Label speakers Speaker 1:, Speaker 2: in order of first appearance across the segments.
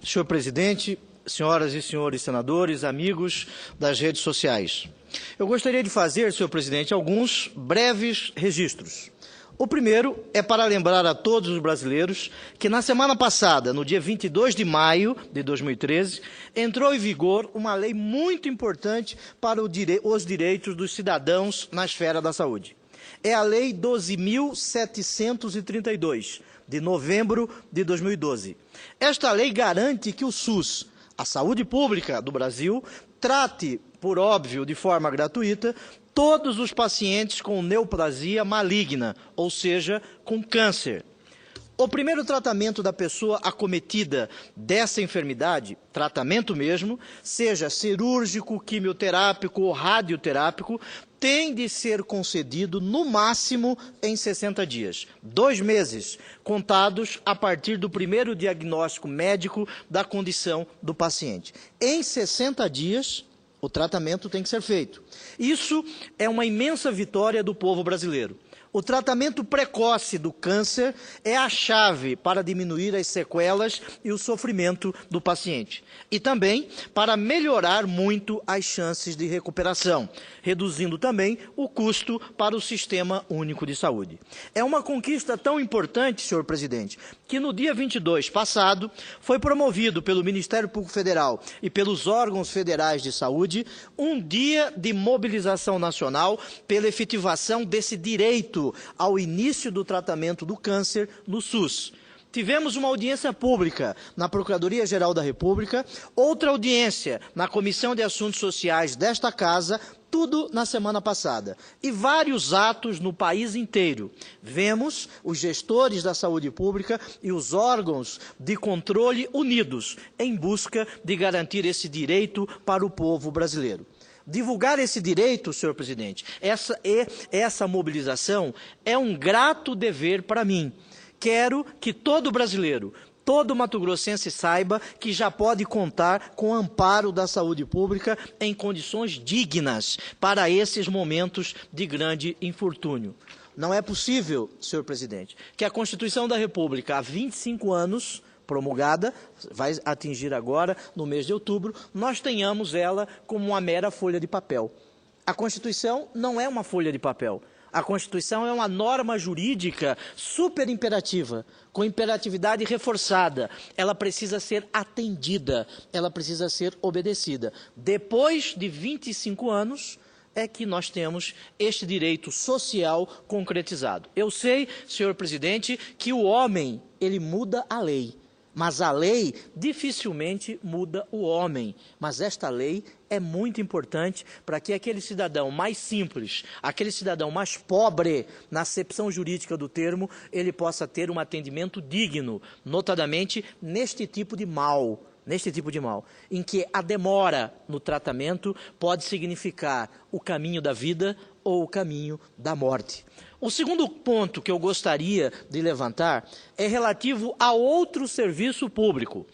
Speaker 1: Senhor presidente, senhoras e senhores senadores, amigos das redes sociais. Eu gostaria de fazer, senhor presidente, alguns breves registros. O primeiro é para lembrar a todos os brasileiros que na semana passada, no dia 22 de maio de 2013, entrou em vigor uma lei muito importante para os direitos dos cidadãos na esfera da saúde. É a Lei 12.732, de novembro de 2012. Esta lei garante que o SUS, a saúde pública do Brasil, trate, por óbvio, de forma gratuita, todos os pacientes com neoplasia maligna, ou seja, com câncer. O primeiro tratamento da pessoa acometida dessa enfermidade, tratamento mesmo, seja cirúrgico, quimioterápico ou radioterápico, tem de ser concedido no máximo em 60 dias, 2 meses, contados a partir do primeiro diagnóstico médico da condição do paciente. Em 60 dias, o tratamento tem que ser feito. Isso é uma imensa vitória do povo brasileiro. O tratamento precoce do câncer é a chave para diminuir as sequelas e o sofrimento do paciente. E também para melhorar muito as chances de recuperação, reduzindo também o custo para o Sistema Único de Saúde. É uma conquista tão importante, senhor presidente, que no dia 22 passado foi promovido pelo Ministério Público Federal e pelos órgãos federais de saúde um dia de mobilização nacional pela efetivação desse direito ao início do tratamento do câncer no SUS. Tivemos uma audiência pública na Procuradoria-Geral da República, outra audiência na Comissão de Assuntos Sociais desta Casa, tudo na semana passada. E vários atos no país inteiro. Vemos os gestores da saúde pública e os órgãos de controle unidos em busca de garantir esse direito para o povo brasileiro. Divulgar esse direito, senhor presidente, essa mobilização é um grato dever para mim. Quero que todo brasileiro, todo mato-grossense saiba que já pode contar com o amparo da saúde pública em condições dignas para esses momentos de grande infortúnio. Não é possível, senhor presidente, que a Constituição da República, há 25 anos, promulgada, vai atingir agora, no mês de outubro, nós tenhamos ela como uma mera folha de papel. A Constituição não é uma folha de papel. A Constituição é uma norma jurídica super imperativa, com imperatividade reforçada. Ela precisa ser atendida, ela precisa ser obedecida. Depois de 25 anos, é que nós temos este direito social concretizado. Eu sei, senhor presidente, que o homem, ele muda a lei. Mas a lei dificilmente muda o homem. Mas esta lei é muito importante para que aquele cidadão mais simples, aquele cidadão mais pobre, na acepção jurídica do termo, ele possa ter um atendimento digno, notadamente neste tipo de mal, em que a demora no tratamento pode significar o caminho da vida ou o caminho da morte. O segundo ponto que eu gostaria de levantar é relativo a outro serviço público,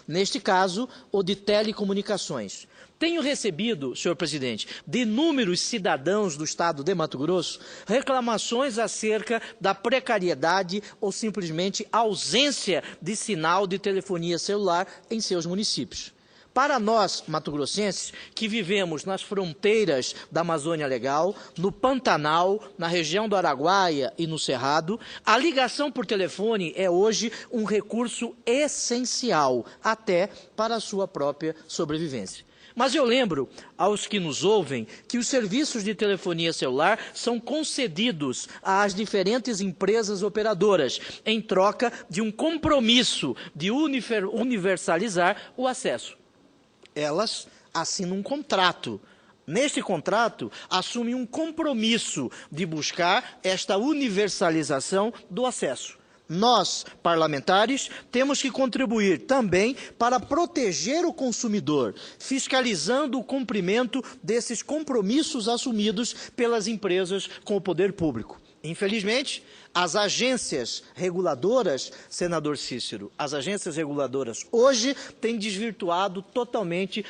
Speaker 1: neste caso, o de telecomunicações. Tenho recebido, senhor presidente, de inúmeros cidadãos do estado de Mato Grosso, reclamações acerca da precariedade ou simplesmente ausência de sinal de telefonia celular em seus municípios. Para nós, mato-grossenses, que vivemos nas fronteiras da Amazônia Legal, no Pantanal, na região do Araguaia e no Cerrado, a ligação por telefone é hoje um recurso essencial, até para a sua própria sobrevivência. Mas eu lembro aos que nos ouvem que os serviços de telefonia celular são concedidos às diferentes empresas operadoras em troca de um compromisso de universalizar o acesso. Elas assinam um contrato. Neste contrato, assumem um compromisso de buscar esta universalização do acesso. Nós, parlamentares, temos que contribuir também para proteger o consumidor, fiscalizando o cumprimento desses compromissos assumidos pelas empresas com o poder público. Infelizmente, as agências reguladoras, senador Cícero, as agências reguladoras hoje têm desvirtuado totalmente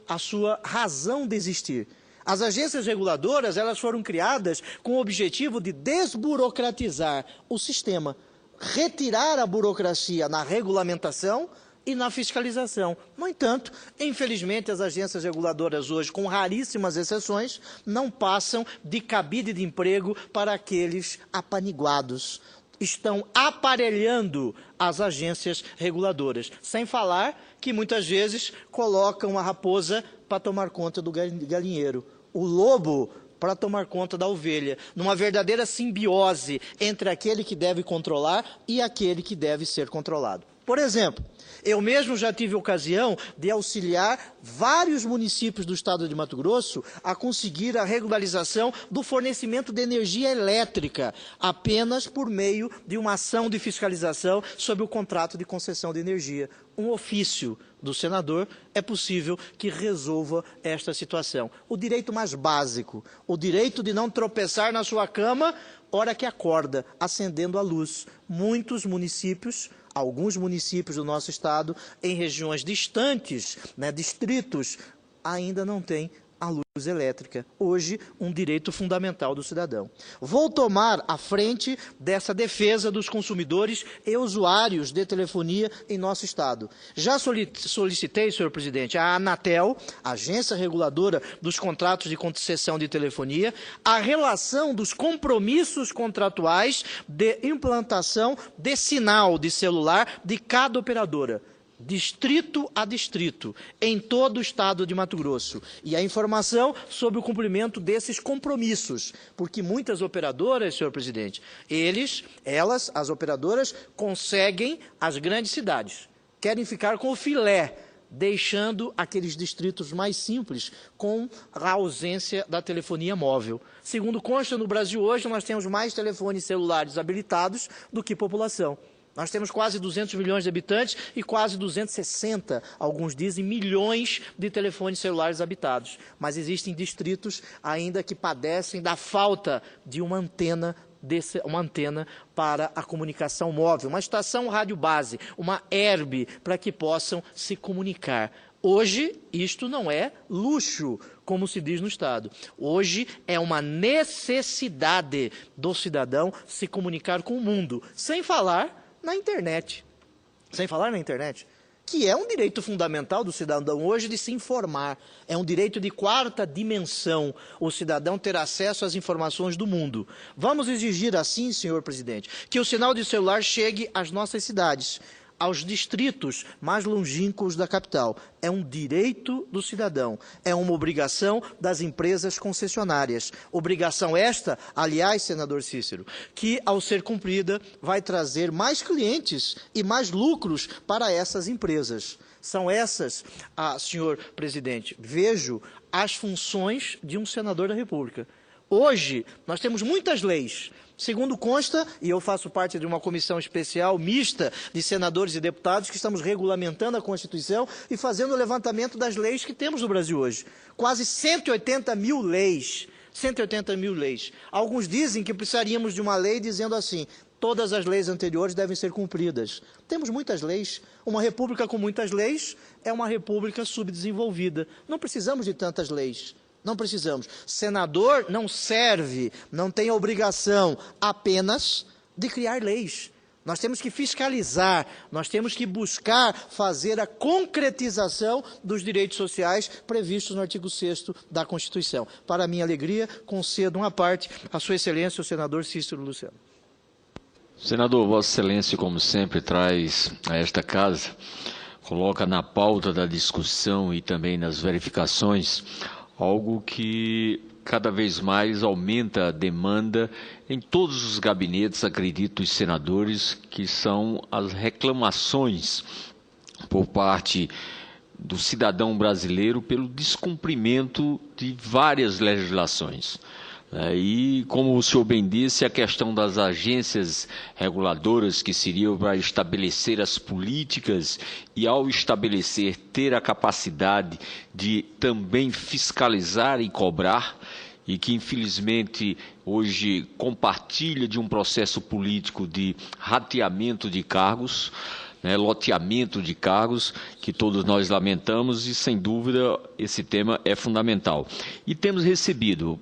Speaker 1: a sua razão de existir. As agências reguladoras, elas foram criadas com o objetivo de desburocratizar o sistema, retirar a burocracia na regulamentação e na fiscalização. No entanto, infelizmente, as agências reguladoras hoje, com raríssimas exceções, não passam de cabide de emprego para aqueles apaniguados. Estão aparelhando as agências reguladoras, sem falar que muitas vezes colocam a raposa para tomar conta do galinheiro, o lobo para tomar conta da ovelha, numa verdadeira simbiose entre aquele que deve controlar e aquele que deve ser controlado. Por exemplo, eu mesmo já tive ocasião de auxiliar vários municípios do estado de Mato Grosso a conseguir a regularização do fornecimento de energia elétrica, apenas por meio de uma ação de fiscalização sobre o contrato de concessão de energia. Um ofício do senador é possível que resolva esta situação. O direito mais básico, o direito de não tropeçar na sua cama, hora que acorda, acendendo a luz. Muitos municípios, alguns municípios do nosso estado, em regiões distantes, distritos, ainda não têm a luz elétrica. Hoje, um direito fundamental do cidadão. Vou tomar a frente dessa defesa dos consumidores e usuários de telefonia em nosso estado. Já solicitei, senhor presidente, à Anatel, Agência Reguladora dos Contratos de Concessão de Telefonia, a relação dos compromissos contratuais de implantação de sinal de celular de cada operadora, distrito a distrito, em todo o estado de Mato Grosso, e a informação sobre o cumprimento desses compromissos, porque muitas operadoras, senhor presidente, as operadoras, conseguem as grandes cidades, querem ficar com o filé, deixando aqueles distritos mais simples com a ausência da telefonia móvel. Segundo consta, no Brasil hoje, nós temos mais telefones celulares habilitados do que população. Nós temos quase 200 milhões de habitantes e quase 260, alguns dizem, milhões de telefones celulares habitados. Mas existem distritos ainda que padecem da falta de uma antena para a comunicação móvel, uma estação rádio base, uma ERB, para que possam se comunicar. Hoje, isto não é luxo, como se diz no Estado. Hoje é uma necessidade do cidadão se comunicar com o mundo, sem falar na internet, que é um direito fundamental do cidadão hoje de se informar, é um direito de quarta dimensão, o cidadão ter acesso às informações do mundo. Vamos exigir assim, senhor presidente, que o sinal de celular chegue às nossas cidades, aos distritos mais longínquos da capital. É um direito do cidadão, é uma obrigação das empresas concessionárias. Obrigação esta, aliás, senador Cícero, que, ao ser cumprida, vai trazer mais clientes e mais lucros para essas empresas. São essas, senhor presidente, vejo as funções de um senador da República. Hoje, nós temos muitas leis. Segundo consta, e eu faço parte de uma comissão especial, mista, de senadores e deputados, que estamos regulamentando a Constituição e fazendo o levantamento das leis que temos no Brasil hoje. Quase 180 mil leis. 180 mil leis. Alguns dizem que precisaríamos de uma lei dizendo assim: todas as leis anteriores devem ser cumpridas. Temos muitas leis. Uma república com muitas leis é uma república subdesenvolvida. Não precisamos de tantas leis. Não precisamos. Senador não serve, não tem a obrigação apenas de criar leis. Nós temos que fiscalizar, nós temos que buscar fazer a concretização dos direitos sociais previstos no artigo 6º da Constituição. Para minha alegria, concedo uma parte à Sua Excelência, o senador Cícero Luceno.
Speaker 2: Senador, Vossa Excelência, como sempre, traz a esta casa, coloca na pauta da discussão e também nas verificações algo que cada vez mais aumenta a demanda em todos os gabinetes, acredito, dos senadores, que são as reclamações por parte do cidadão brasileiro pelo descumprimento de várias legislações. E, como o senhor bem disse, a questão das agências reguladoras, que seriam para estabelecer as políticas e, ao estabelecer, ter a capacidade de também fiscalizar e cobrar, e que, infelizmente, hoje compartilha de um processo político de rateamento de cargos, loteamento de cargos, que todos nós lamentamos, e, sem dúvida, esse tema é fundamental. E temos recebido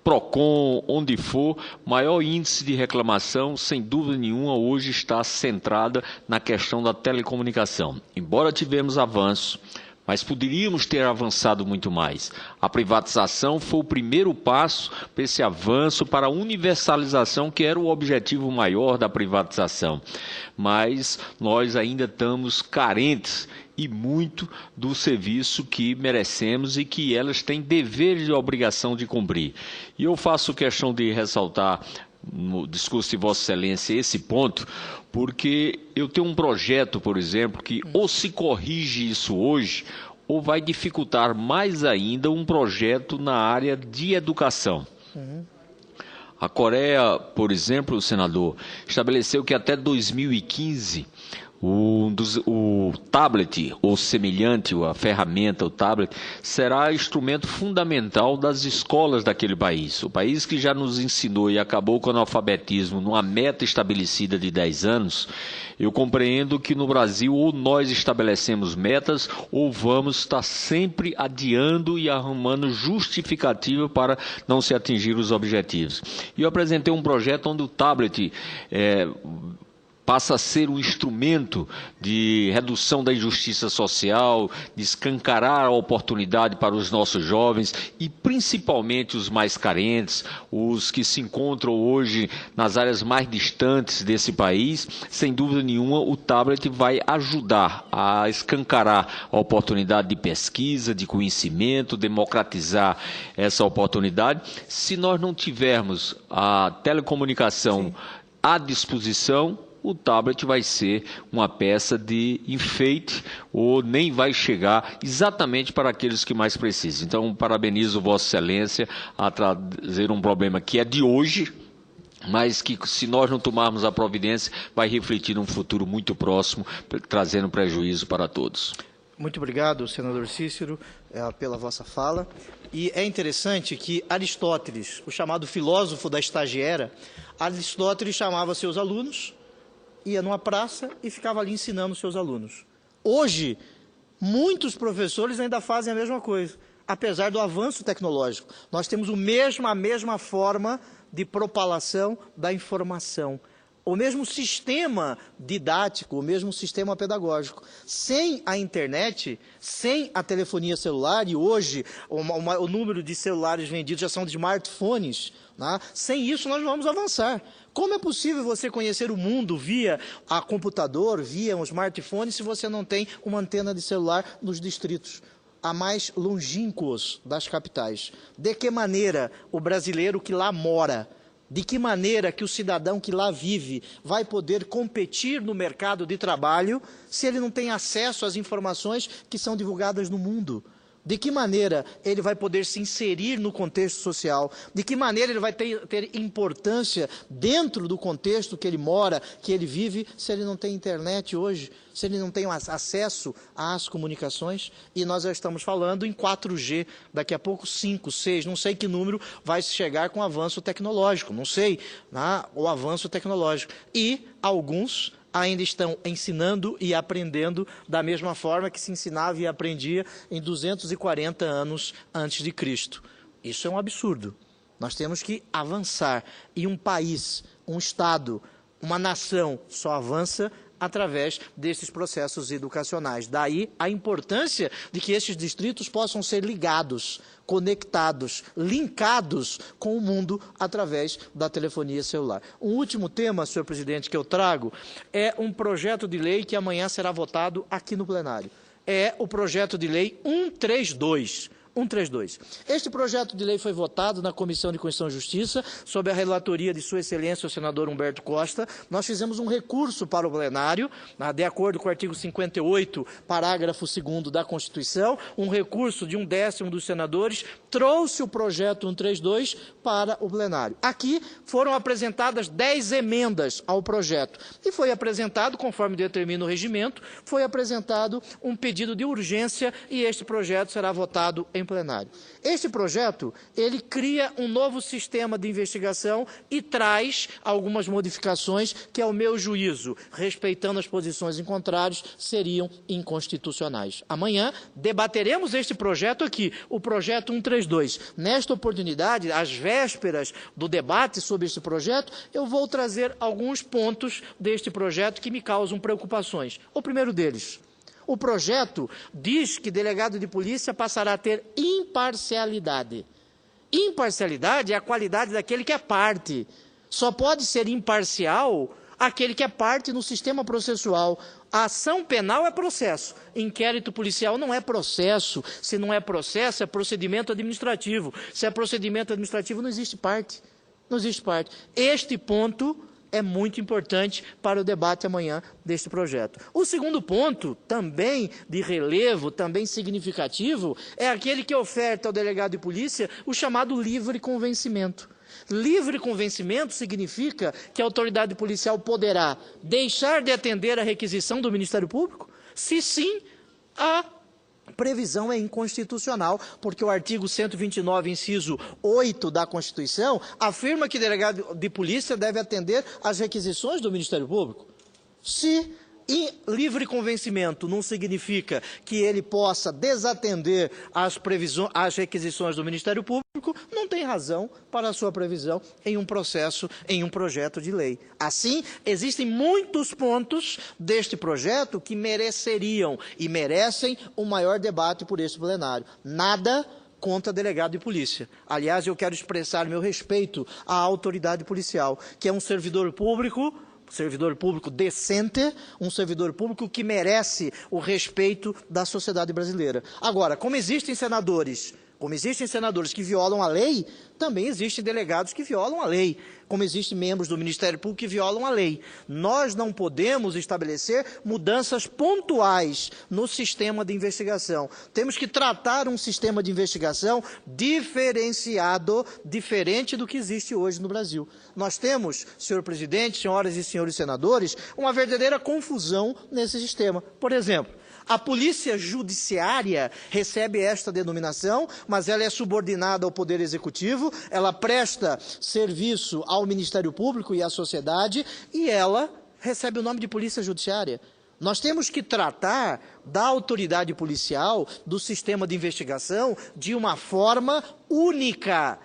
Speaker 2: PROCON, onde for, maior índice de reclamação, sem dúvida nenhuma, hoje está centrada na questão da telecomunicação. Embora tivemos avanço, mas poderíamos ter avançado muito mais. A privatização foi o primeiro passo para esse avanço, para a universalização, que era o objetivo maior da privatização. Mas nós ainda estamos carentes e muito do serviço que merecemos e que elas têm dever e obrigação de cumprir. E eu faço questão de ressaltar no discurso de Vossa Excelência esse ponto, porque eu tenho um projeto, por exemplo, que ou se corrige isso hoje, ou vai dificultar mais ainda um projeto na área de educação. A Coreia, por exemplo, senador, estabeleceu que até 2015 o tablet, ou semelhante, a ferramenta, o tablet, será instrumento fundamental das escolas daquele país. O país que já nos ensinou e acabou com o analfabetismo numa meta estabelecida de 10 anos, eu compreendo que no Brasil ou nós estabelecemos metas ou vamos estar sempre adiando e arrumando justificativa para não se atingir os objetivos. E eu apresentei um projeto onde o tablet passa a ser um instrumento de redução da injustiça social, de escancarar a oportunidade para os nossos jovens e principalmente os mais carentes, os que se encontram hoje nas áreas mais distantes desse país. Sem dúvida nenhuma, o tablet vai ajudar a escancarar a oportunidade de pesquisa, de conhecimento, democratizar essa oportunidade. Se nós não tivermos a telecomunicação à disposição, o tablet vai ser uma peça de enfeite ou nem vai chegar exatamente para aqueles que mais precisam. Então, parabenizo Vossa Excelência a trazer um problema que é de hoje, mas que, se nós não tomarmos a providência, vai refletir num futuro muito próximo, trazendo prejuízo para todos.
Speaker 1: Muito obrigado, senador Cícero, pela vossa fala. E é interessante que Aristóteles, o chamado filósofo da estagiária, Aristóteles chamava seus alunos, ia numa praça e ficava ali ensinando os seus alunos. Hoje, muitos professores ainda fazem a mesma coisa, apesar do avanço tecnológico. Nós temos a mesma forma de propalação da informação, o mesmo sistema didático, o mesmo sistema pedagógico. Sem a internet, sem a telefonia celular, e hoje o número de celulares vendidos já são de smartphones, né? Sem isso nós vamos avançar. Como é possível você conhecer o mundo via a computador, via um smartphone, se você não tem uma antena de celular nos distritos a mais longínquos das capitais? De que maneira o brasileiro que lá mora, de que maneira que o cidadão que lá vive vai poder competir no mercado de trabalho se ele não tem acesso às informações que são divulgadas no mundo? De que maneira ele vai poder se inserir no contexto social? De que maneira ele vai ter importância dentro do contexto que ele mora, que ele vive, se ele não tem internet hoje, se ele não tem acesso às comunicações? E nós já estamos falando em 4G, daqui a pouco 5, 6, não sei que número vai chegar com o avanço tecnológico, não sei, né, o avanço tecnológico. E alguns ainda estão ensinando e aprendendo da mesma forma que se ensinava e aprendia em 240 anos antes de Cristo. Isso é um absurdo. Nós temos que avançar. E um país, um Estado, uma nação só avança através desses processos educacionais. Daí a importância de que esses distritos possam ser ligados, conectados, linkados com o mundo através da telefonia celular. Um último tema, senhor presidente, que eu trago é um projeto de lei que amanhã será votado aqui no plenário. É o projeto de lei 132. Este projeto de lei foi votado na Comissão de Constituição e Justiça, sob a relatoria de Sua Excelência, o senador Humberto Costa. Nós fizemos um recurso para o plenário, de acordo com o artigo 58, parágrafo 2º da Constituição, um recurso de 1/10 dos senadores, trouxe o projeto 132 para o plenário. Aqui foram apresentadas 10 emendas ao projeto e foi apresentado, conforme determina o regimento, foi apresentado um pedido de urgência e este projeto será votado em plenário. Este projeto, ele cria um novo sistema de investigação e traz algumas modificações que, ao meu juízo, respeitando as posições em contrários, seriam inconstitucionais. Amanhã debateremos este projeto aqui, o projeto 132. 132. Nesta oportunidade, às vésperas do debate sobre este projeto, eu vou trazer alguns pontos deste projeto que me causam preocupações. O primeiro deles, o projeto diz que delegado de polícia passará a ter imparcialidade. Imparcialidade é a qualidade daquele que é parte. Só pode ser imparcial aquele que é parte no sistema processual. A ação penal é processo, inquérito policial não é processo. Se não é processo, é procedimento administrativo. Se é procedimento administrativo, não existe parte. Não existe parte. Este ponto é muito importante para o debate amanhã deste projeto. O segundo ponto, também de relevo, também significativo, é aquele que oferta ao delegado de polícia o chamado livre convencimento. Livre convencimento significa que a autoridade policial poderá deixar de atender a requisição do Ministério Público? Se sim, a previsão é inconstitucional, porque o artigo 129, inciso 8 da Constituição, afirma que o delegado de polícia deve atender às requisições do Ministério Público. Se livre convencimento não significa que ele possa desatender às requisições do Ministério Público, não tem razão para a sua previsão em um processo, em um projeto de lei. Assim, existem muitos pontos deste projeto que mereceriam e merecem um maior debate por este plenário. Nada contra delegado de polícia. Aliás, eu quero expressar meu respeito à autoridade policial, que é um servidor público decente, um servidor público que merece o respeito da sociedade brasileira. Agora, como existem senadores que violam a lei, também existem delegados que violam a lei, como existem membros do Ministério Público que violam a lei. Nós não podemos estabelecer mudanças pontuais no sistema de investigação. Temos que tratar um sistema de investigação diferenciado, diferente do que existe hoje no Brasil. Nós temos, senhor presidente, senhoras e senhores senadores, uma verdadeira confusão nesse sistema. Por exemplo, a Polícia Judiciária recebe esta denominação, mas ela é subordinada ao Poder Executivo, ela presta serviço ao Ministério Público e à sociedade, e ela recebe o nome de Polícia Judiciária. Nós temos que tratar da autoridade policial, do sistema de investigação, de uma forma única,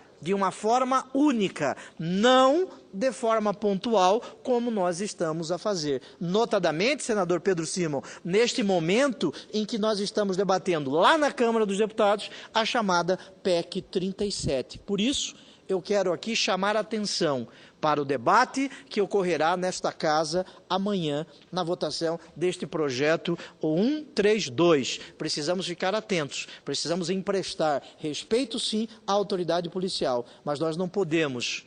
Speaker 1: não de forma pontual, como nós estamos a fazer. Notadamente, senador Pedro Simon, neste momento em que nós estamos debatendo lá na Câmara dos Deputados a chamada PEC 37. Por isso, eu quero aqui chamar a atenção para o debate que ocorrerá nesta casa amanhã, na votação deste projeto 132. Precisamos ficar atentos, precisamos emprestar respeito, sim, à autoridade policial, mas nós não podemos,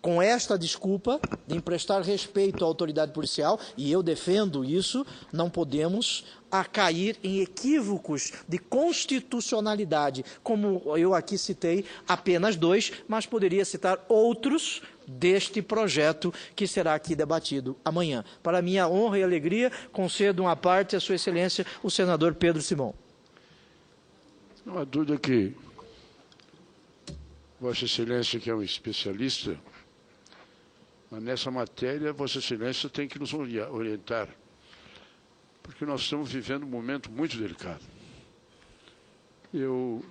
Speaker 1: com esta desculpa de emprestar respeito à autoridade policial, e eu defendo isso, não podemos cair em equívocos de constitucionalidade, como eu aqui citei apenas 2, mas poderia citar outros deste projeto que será aqui debatido amanhã. Para minha honra e alegria, concedo uma parte a Sua Excelência, o senador Pedro Simon.
Speaker 3: Não há dúvida que Vossa Excelência, que é um especialista, mas nessa matéria, Vossa Excelência tem que nos orientar, porque nós estamos vivendo um momento muito delicado. Eu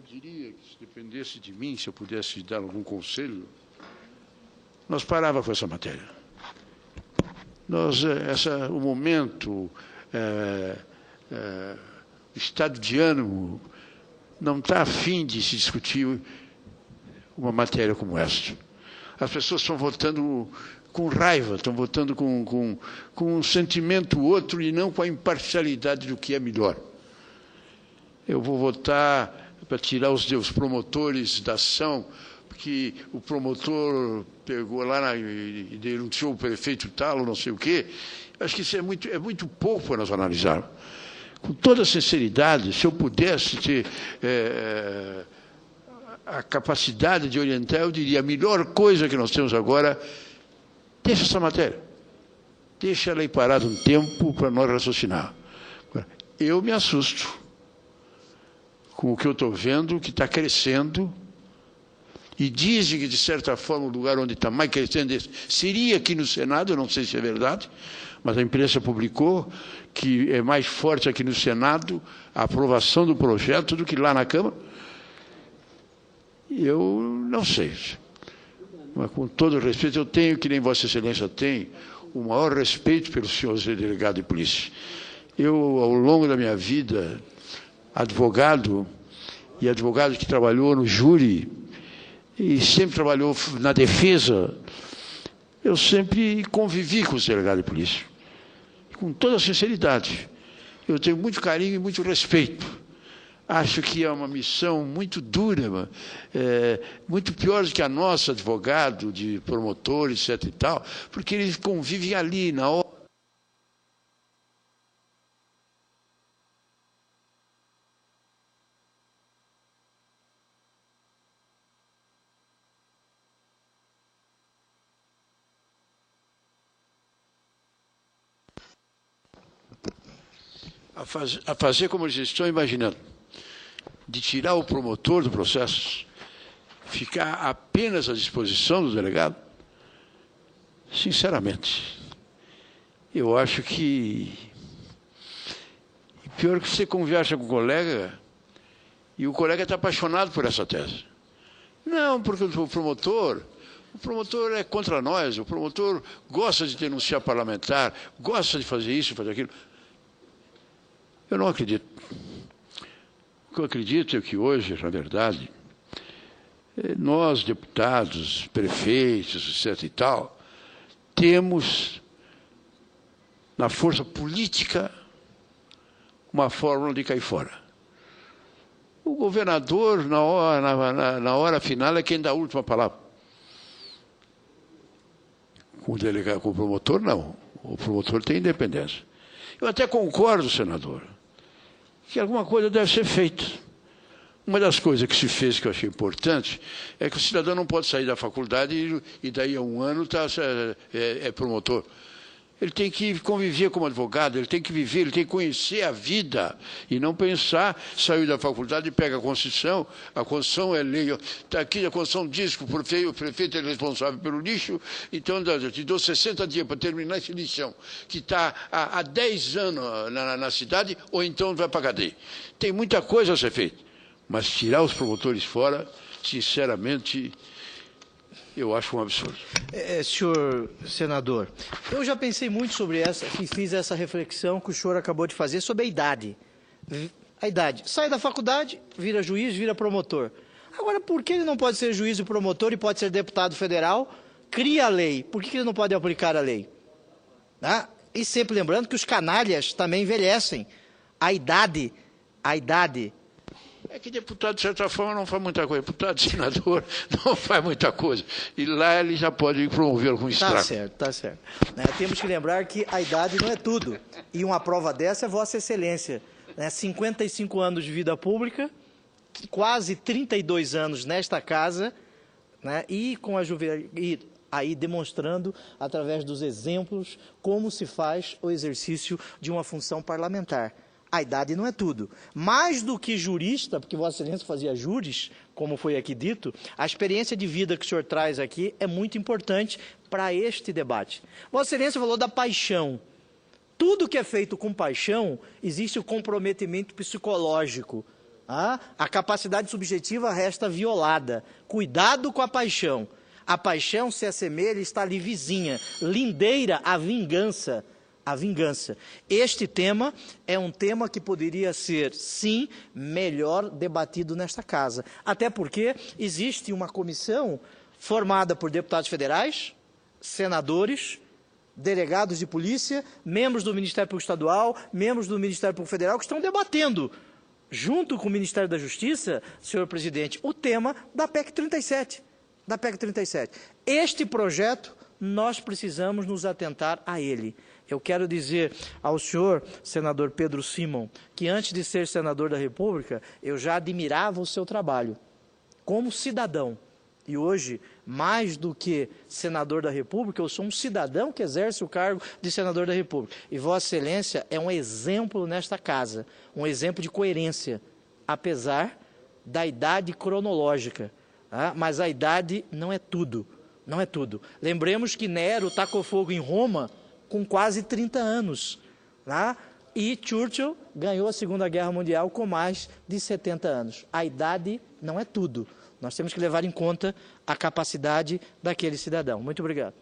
Speaker 3: diria que, se dependesse de mim, se eu pudesse dar algum conselho, nós parávamos com essa matéria. O momento, o estado de ânimo, não está a fim de se discutir uma matéria como esta. As pessoas estão votando com raiva, estão votando com um sentimento outro e não com a imparcialidade do que é melhor. Eu vou votar para tirar os promotores da ação, porque o promotor pegou lá e denunciou o prefeito tal, ou não sei o quê. Acho que isso é muito pouco para nós analisarmos. Com toda sinceridade, se eu pudesse ter a capacidade de orientar, eu diria, a melhor coisa que nós temos agora, deixa essa matéria. Deixa ela aí parada um tempo para nós raciocinar. Eu me assusto com o que eu estou vendo, que está crescendo, e dizem que, de certa forma, o lugar onde está mais crescendo seria aqui no Senado, eu não sei se é verdade, mas a imprensa publicou que é mais forte aqui no Senado a aprovação do projeto do que lá na Câmara. Eu não sei. Mas, com todo respeito, eu tenho, que nem Vossa Excelência tem, o maior respeito pelo senhor delegado de polícia. Eu, ao longo da minha vida, advogado, e advogado que trabalhou no júri, e sempre trabalhou na defesa, eu sempre convivi com os delegados de polícia, com toda a sinceridade. Eu tenho muito carinho e muito respeito. Acho que é uma missão muito dura, muito pior do que a nossa, advogado, de promotor, etc. e tal, porque eles convivem ali, na hora. A fazer como eles estão imaginando, de tirar o promotor do processo, ficar apenas à disposição do delegado, sinceramente, eu acho que... Pior que você conversa com o colega, e o colega está apaixonado por essa tese. Não, porque o promotor é contra nós, o promotor gosta de denunciar parlamentar, gosta de fazer isso, fazer aquilo. Eu não acredito. O que eu acredito é que hoje, na verdade, nós, deputados, prefeitos, etc. e tal, temos, na força política, uma fórmula de cair fora. O governador, na hora final, é quem dá a última palavra. Com o delegado, com o promotor, não. O promotor tem independência. Eu até concordo, senador, que alguma coisa deve ser feita. Uma das coisas que se fez, que eu achei importante, é que o cidadão não pode sair da faculdade e daí a um ano é promotor. Ele tem que conviver como advogado, ele tem que viver, ele tem que conhecer a vida e não pensar, saiu da faculdade e pega a Constituição é lei. Está aqui, a Constituição diz que o prefeito é responsável pelo lixo, então eu te dou 60 dias para terminar esse lixão, que está há 10 anos na cidade, ou então vai para a cadeia. Tem muita coisa a ser feita, mas tirar os promotores fora, sinceramente... eu acho um absurdo.
Speaker 1: Senhor senador, eu já pensei muito sobre fiz essa reflexão que o senhor acabou de fazer sobre a idade. A idade. Sai da faculdade, vira juiz, vira promotor. Agora, por que ele não pode ser juiz e promotor e pode ser deputado federal? Cria a lei. Por que ele não pode aplicar a lei? E sempre lembrando que os canalhas também envelhecem. A idade...
Speaker 3: É que deputado, de certa forma, não faz muita coisa. Deputado, senador, não faz muita coisa. E lá ele já pode promover algum estrago.
Speaker 1: Tá certo. Temos que lembrar que a idade não é tudo. E uma prova dessa é Vossa Excelência. 55 anos de vida pública, quase 32 anos nesta casa, e com a juventude... aí demonstrando, através dos exemplos, como se faz o exercício de uma função parlamentar. A idade não é tudo. Mais do que jurista, porque Vossa Excelência fazia júris, como foi aqui dito, a experiência de vida que o senhor traz aqui é muito importante para este debate. Vossa Excelência falou da paixão. Tudo que é feito com paixão, existe o comprometimento psicológico. A capacidade subjetiva resta violada. Cuidado com a paixão. A paixão se assemelha, está ali vizinha, lindeira à vingança. A vingança. Este tema é um tema que poderia ser, sim, melhor debatido nesta casa. Até porque existe uma comissão formada por deputados federais, senadores, delegados de polícia, membros do Ministério Público Estadual, membros do Ministério Público Federal, que estão debatendo, junto com o Ministério da Justiça, senhor presidente, o tema da PEC 37. Este projeto, nós precisamos nos atentar a ele. Eu quero dizer ao senhor, senador Pedro Simon, que antes de ser senador da República, eu já admirava o seu trabalho como cidadão. E hoje, mais do que senador da República, eu sou um cidadão que exerce o cargo de senador da República. E Vossa Excelência é um exemplo nesta casa, um exemplo de coerência, apesar da idade cronológica. Mas a idade não é tudo, não é tudo. Lembremos que Nero tacou fogo em Roma com quase 30 anos, e Churchill ganhou a Segunda Guerra Mundial com mais de 70 anos. A idade não é tudo. Nós temos que levar em conta a capacidade daquele cidadão. Muito obrigado.